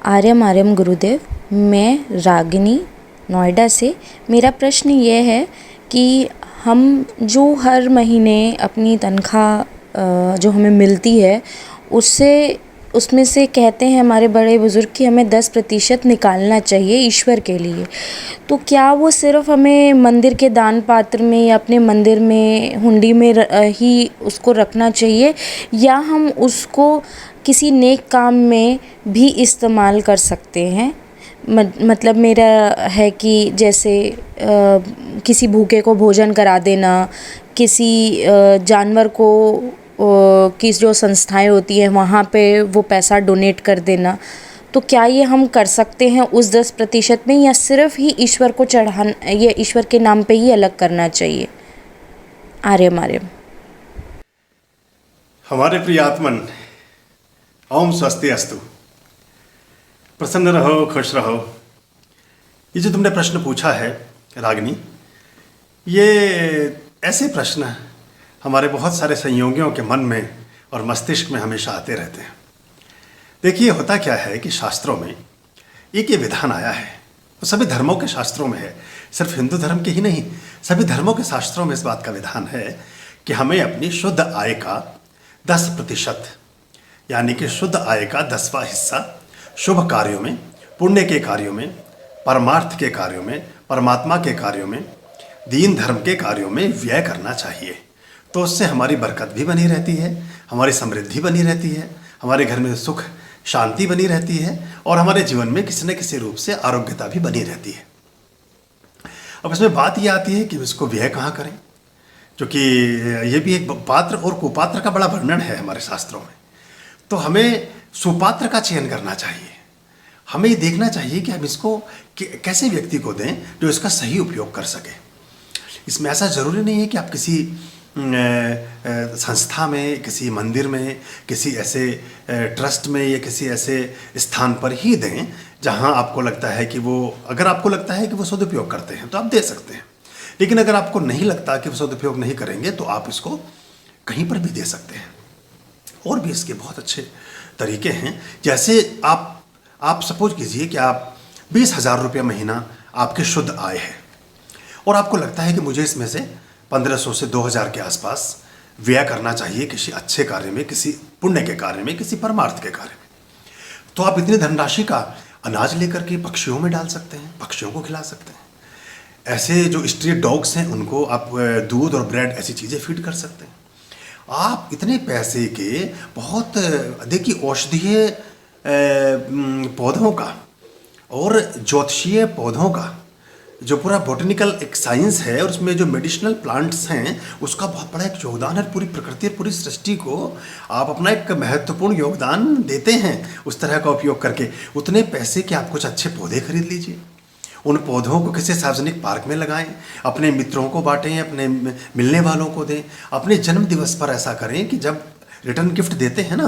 आर्यम आर्यम गुरुदेव, मैं रागिनी नोएडा से। मेरा प्रश्न ये है कि हम जो हर महीने अपनी तनख्वाह जो हमें मिलती है उसमें से कहते हैं हमारे बड़े बुज़ुर्ग कि हमें 10% निकालना चाहिए ईश्वर के लिए। तो क्या वो सिर्फ़ हमें मंदिर के दान पात्र में या अपने मंदिर में हुंडी में ही उसको रखना चाहिए, या हम उसको किसी नेक काम में भी इस्तेमाल कर सकते हैं? मतलब मेरा है कि जैसे किसी भूखे को भोजन करा देना, किसी जानवर को की जो संस्थाएं होती हैं वहाँ पे वो पैसा डोनेट कर देना। तो क्या ये हम कर सकते हैं उस 10% में, या सिर्फ़ ही ईश्वर को चढ़ाना, ये ईश्वर के नाम पे ही अलग करना चाहिए? आर्यम आर्यम। हमारे प्रिय आत्मन, ओम स्वस्ति अस्तु। प्रसन्न रहो, खुश रहो। ये जो तुमने प्रश्न पूछा है रागिनी, ये ऐसे प्रश्न हमारे बहुत सारे संयोगियों के मन में और मस्तिष्क में हमेशा आते रहते हैं। देखिए, होता क्या है कि शास्त्रों में एक ये विधान आया है, वो सभी धर्मों के शास्त्रों में है, सिर्फ हिंदू धर्म के ही नहीं, सभी धर्मों के शास्त्रों में इस बात का विधान है कि हमें अपनी शुद्ध आय का 10%, यानी कि शुद्ध आय का 10वां हिस्सा शुभ कार्यों में, पुण्य के कार्यों में, परमार्थ के कार्यों में, परमात्मा के कार्यों में, दीन धर्म के कार्यों में व्यय करना चाहिए। तो उससे हमारी बरकत भी बनी रहती है, हमारी समृद्धि बनी रहती है, हमारे घर में सुख शांति बनी रहती है, और हमारे जीवन में किसी न किसी रूप से आरोग्यता भी बनी रहती है। अब इसमें बात ये आती है कि इसको व्यय कहाँ करें, क्योंकि ये भी एक पात्र और कुपात्र का बड़ा वर्णन है हमारे शास्त्रों में। तो हमें सुपात्र का चयन करना चाहिए। हमें ये देखना चाहिए कि हम इसको कैसे व्यक्ति को दें जो इसका सही उपयोग कर सके। इसमें ऐसा ज़रूरी नहीं है कि आप किसी संस्था में, किसी मंदिर में, किसी ऐसे ट्रस्ट में या किसी ऐसे स्थान पर ही दें जहां आपको लगता है कि वो, अगर आपको लगता है कि वो सदुपयोग करते हैं तो आप दे सकते हैं। लेकिन अगर आपको नहीं लगता कि वो सदुपयोग नहीं करेंगे तो आप इसको कहीं पर भी दे सकते हैं। और भी इसके बहुत अच्छे तरीके हैं। जैसे आप सपोज कीजिए कि आप 20,000 रुपये महीना आपके शुद्ध आय है, और आपको लगता है कि मुझे इसमें से 1,500 से 2,000 के आसपास व्यय करना चाहिए किसी अच्छे कार्य में, किसी पुण्य के कार्य में, किसी परमार्थ के कार्य में। तो आप इतनी धनराशि का अनाज लेकर के पक्षियों में डाल सकते हैं, पक्षियों को खिला सकते हैं। ऐसे जो स्ट्रीट डॉग्स हैं उनको आप दूध और ब्रेड ऐसी चीज़ें फीड कर सकते हैं। आप इतने पैसे के बहुत, देखिए, औषधीय पौधों का और ज्योतिषीय पौधों का जो पूरा बॉटनिकल एक साइंस है, और उसमें जो मेडिसिनल प्लांट्स हैं उसका बहुत बड़ा एक योगदान है। पूरी प्रकृति और पूरी सृष्टि को आप अपना एक महत्वपूर्ण योगदान देते हैं उस तरह का उपयोग करके। उतने पैसे के आप कुछ अच्छे पौधे खरीद लीजिए, उन पौधों को किसी सार्वजनिक पार्क में लगाएं, अपने मित्रों को बांटें, अपने मिलने वालों को दें। अपने जन्म दिवस पर ऐसा करें कि जब रिटर्न गिफ्ट देते हैं ना,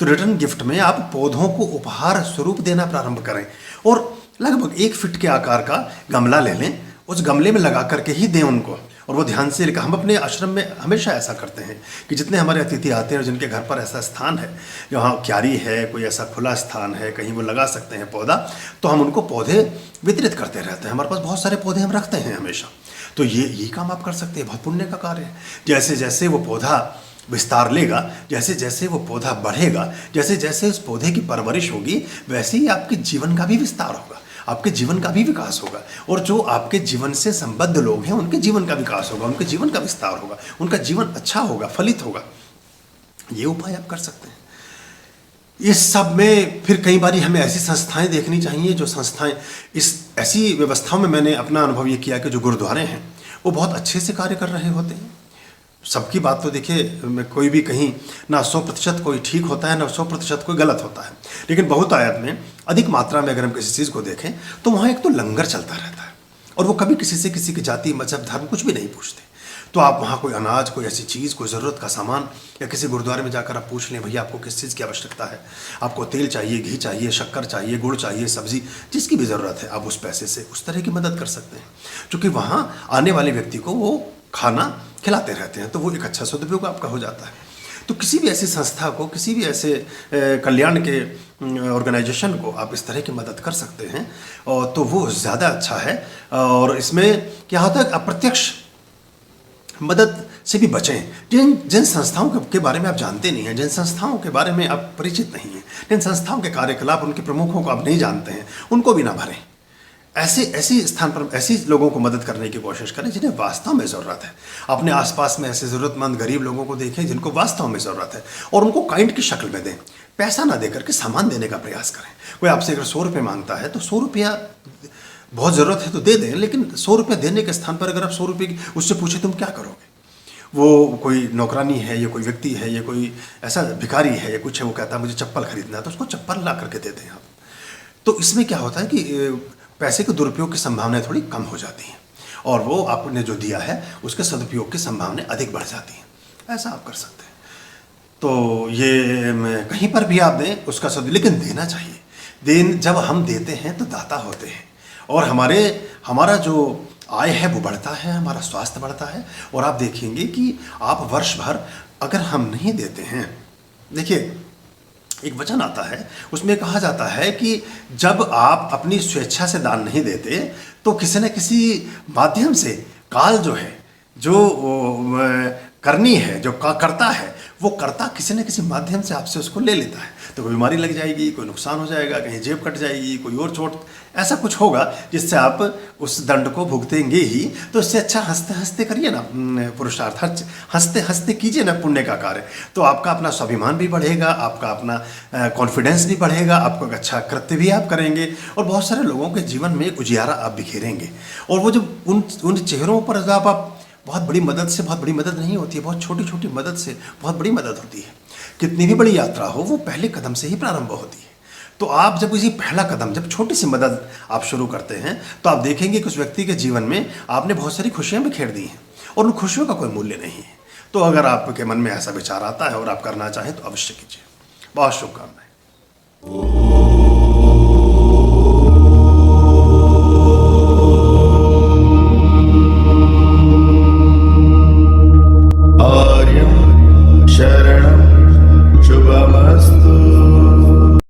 तो रिटर्न गिफ्ट में आप पौधों को उपहार स्वरूप देना प्रारंभ करें, और लगभग 1 फीट के आकार का गमला ले लें, उस गमले में लगा करके ही दें उनको। और वो ध्यान से लेकर, हम अपने आश्रम में हमेशा ऐसा करते हैं कि जितने हमारे अतिथि आते हैं और जिनके घर पर ऐसा स्थान है, जहाँ क्यारी है, कोई ऐसा खुला स्थान है, कहीं वो लगा सकते हैं पौधा, तो हम उनको पौधे वितरित करते रहते हैं। हमारे पास बहुत सारे पौधे हम रखते हैं हमेशा। तो ये काम आप कर सकते हैं, बहुत पुण्य का कार्य है। जैसे जैसे वो पौधा विस्तार लेगा, जैसे जैसे वो पौधा बढ़ेगा, जैसे जैसे उस पौधे की परवरिश होगी, वैसे ही आपके जीवन का भी विस्तार होगा, आपके जीवन का भी विकास होगा। और जो आपके जीवन से संबद्ध लोग हैं उनके जीवन का विकास होगा, उनके जीवन का विस्तार होगा, उनका जीवन अच्छा होगा, फलित होगा। ये उपाय आप कर सकते हैं। इस सब में फिर कई बार हमें ऐसी संस्थाएं देखनी चाहिए, जो संस्थाएं, इस ऐसी व्यवस्थाओं में मैंने अपना अनुभव ये किया कि जो गुरुद्वारे हैं वो बहुत अच्छे से कार्य कर रहे होते हैं। सबकी बात तो देखिए, कोई भी कहीं ना 100% कोई ठीक होता है, ना 100% कोई गलत होता है। लेकिन बहुतायत में, अधिक मात्रा में अगर हम किसी चीज़ को देखें तो वहाँ एक तो लंगर चलता रहता है, और वो कभी किसी से किसी की जाति, मजहब, धर्म कुछ भी नहीं पूछते। तो आप वहाँ कोई अनाज, कोई ऐसी चीज़, कोई ज़रूरत का सामान, या किसी गुरुद्वारे में जाकर आप पूछ लें, भैया आपको किस चीज़ की आवश्यकता है, आपको तेल चाहिए, घी चाहिए, शक्कर चाहिए, गुड़ चाहिए, सब्जी, जिसकी भी ज़रूरत है, आप उस पैसे से उस तरह की मदद कर सकते हैं। क्योंकि वहाँ आने वाले व्यक्ति को वो खाना खिलाते रहते हैं, तो वो एक अच्छा सदुपयोग आपका हो जाता है। तो किसी भी ऐसी संस्था को, किसी भी ऐसे कल्याण के ऑर्गेनाइजेशन को आप इस तरह की मदद कर सकते हैं, और तो वो ज़्यादा अच्छा है। और इसमें क्या होता है, अप्रत्यक्ष मदद से भी बचें। जिन जिन संस्थाओं के बारे में आप जानते नहीं हैं, जिन संस्थाओं के बारे में आप परिचित नहीं हैं, जिन संस्थाओं के कार्यकलाप, उनके प्रमुखों को आप नहीं जानते हैं, उनको भी ना भरें। ऐसी स्थान पर ऐसी लोगों को मदद करने की कोशिश करें जिन्हें वास्तव में ज़रूरत है। अपने आसपास में ऐसे ज़रूरतमंद गरीब लोगों को देखें जिनको वास्तव में ज़रूरत है, और उनको काइंड की शक्ल में दें। पैसा ना देकर के सामान देने का प्रयास करें। कोई आपसे अगर 100 रुपये मांगता है तो 100 रुपया बहुत ज़रूरत है तो दे दें, लेकिन 100 रुपये देने के स्थान पर अगर आप 100 रुपये उससे पूछे तुम क्या करोगे, वो कोई नौकरानी है, या कोई व्यक्ति है, या कोई ऐसा भिखारी है, या कुछ है, वो कहता है मुझे चप्पल खरीदना है, तो उसको चप्पल ला करके दे दें आप। तो इसमें क्या होता है कि पैसे के दुरुपयोग की संभावनाएं थोड़ी कम हो जाती हैं, और वो आपने जो दिया है उसके सदुपयोग की संभावनाएं अधिक बढ़ जाती हैं। ऐसा आप कर सकते हैं। तो ये कहीं पर भी आप दें उसका लेकिन देना चाहिए। जब हम देते हैं तो दाता होते हैं, और हमारा जो आय है वो बढ़ता है, हमारा स्वास्थ्य बढ़ता है। और आप देखेंगे कि आप वर्ष भर अगर हम नहीं देते हैं, देखिए एक वचन आता है, उसमें कहा जाता है कि जब आप अपनी स्वेच्छा से दान नहीं देते तो किसी न किसी माध्यम से काल जो है, जो करनी है, जो करता है, वो करता किसी न किसी माध्यम से आपसे उसको ले लेता है। तो कोई बीमारी लग जाएगी, कोई नुकसान हो जाएगा, कहीं जेब कट जाएगी, कोई और चोट, ऐसा कुछ होगा जिससे आप उस दंड को भुगतेंगे ही। तो इससे अच्छा हंसते हंसते करिए ना पुरुषार्थ, हंसते हंसते कीजिए ना पुण्य का कार्य। तो आपका अपना स्वाभिमान भी बढ़ेगा, आपका अपना कॉन्फिडेंस भी बढ़ेगा, आपको एक अच्छा कृत्य भी आप करेंगे, और बहुत सारे लोगों के जीवन में एक उजियारा आप बिखेरेंगे। और वो जब उन चेहरों पर जब आप बहुत बड़ी मदद नहीं होती है, बहुत छोटी छोटी मदद से बहुत बड़ी मदद होती है। कितनी भी बड़ी यात्रा हो, वो पहले कदम से ही प्रारंभ होती है। तो आप जब पहला कदम, जब छोटी सी मदद आप शुरू करते हैं, तो आप देखेंगे कि उस व्यक्ति के जीवन में आपने बहुत सारी खुशियां बिखेर दी हैं, और उन खुशियों का कोई मूल्य नहीं है। तो अगर आपके मन में ऐसा विचार आता है और आप करना चाहें तो अवश्य कीजिए। बहुत शुभकामनाएं।